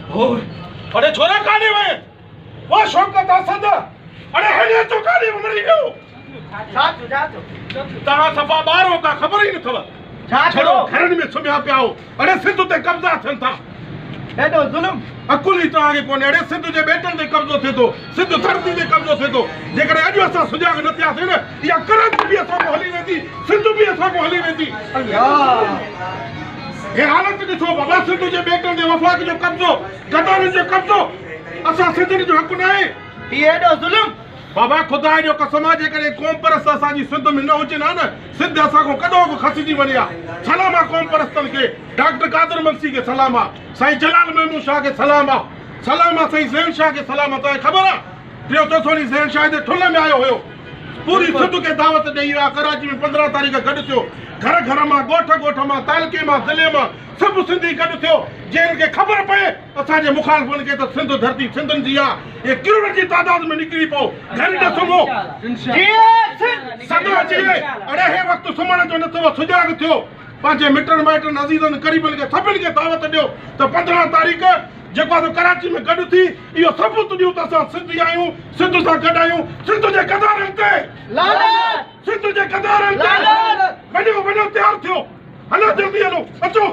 ओए अरे छोरा काने वे वो शौकत असद अरे हेने तो काने मरी गयो ता सफा बारो का खबर ही न थव छड़ो घरन में सुम्या पियाओ अरे सिंध ते कब्जा थन था एडो जुल्म अकुल ही ताके कोने अरे सिंध जे बेटन ते कब्जो थे तो सिंध धरती ते कब्जो थे तो जेकर अजो असा सुजाग न थिया थे न या करत भी असा को हली वेंदी सिंध भी असा को हली वेंदी ये हालत ॾिसो बाबा सिंध जे बेटन ते वफाक जो कब्जो गदारन जो कब्जो असा सिंध जो हक न है ये एडो जुल्म बाबा खुदा जो कसम जे करे कौम परस्त असाजी सिंध में न हुजे ना सिंध असा को कदो को खसजी वनिया सलामा कौम परस्तन के डॉक्टर कादर मंसी के सलामा साईं जलाल महमूद शाह के सलामा सलामा साईं ज़ैन शाह के सलामा तो खबर है प्रियो तो सोनी ज़ैन शाह दे ठुल में आयो होयो पूरी सिंध के दावत दे आ कराची में 15 तारीख गड थियो घर घर में गोठ में तालके में जिले में सब सिंधी गड थियो जेन के खबर पे असा जे मुखालफन के तो सिंध धरती सिंधन जी आ ये किरण की तादाद में निकली पो घर दे सुमो सदा जी अरे हे वक्त सुमण जो न तो सुजाग थियो पांचे मिटन माइटन अजीजन करीबन के सभिन के दावत दियो तो 15 तारीख जेको तो कराची में गड थी यो सबूत दियो त असा सिंधी आयूं सिंध सा गड आयूं सिंध जे कदारन ते लानत सिंध जे कदारन ते लानत वजो तैयार थियो हलो जल्दी हलो अचो